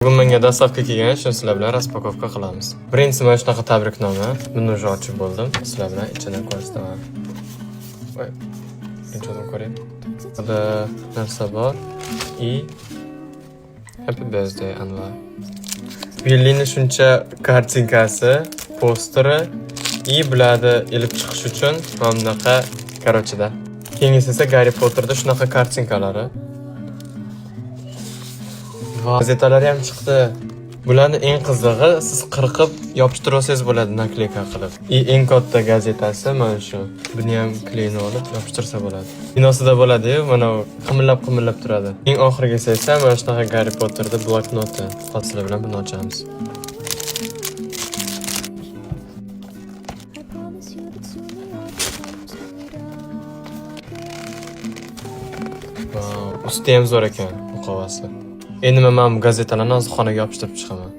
Bugun menga dastavka kelgan, shuni sizlar bilan raspakovka qilamiz. Birinchisi mana shunaqa tabriknoma. Buni уже ochib bo'ldim. Sizlar bilan ichidan ko'rsataman. Voy. Inchodan ko'ring. Bunda narsa bor. Happy birthday Anvar. Berlinning shuncha kartinkasi, posteri bularni ilib chiqish uchun mana bunaqa qarochida. Keyingisi esa Harry Potterda shunaqa kartinkalari. Gazetalar ham chiqdi. Bularni eng qizig'i siz qirqib yopishtirib olsangiz bo'ladi nakleyka qilib. Eng katta gazetasi mana shu. Buni ham kleyni olib yopishtirsa bo'ladi. Binosida bo'ladi-yu, mana qimillab turadi. Eng oxirigacha esa mana shunaqa Harry Potterda bloknoti. Sizlar bilan buni ochamiz. Usti ham zo'r ekan, muqovasi. Endi men bu gazetalarni hozir xonaga yopishtirib chiqaman.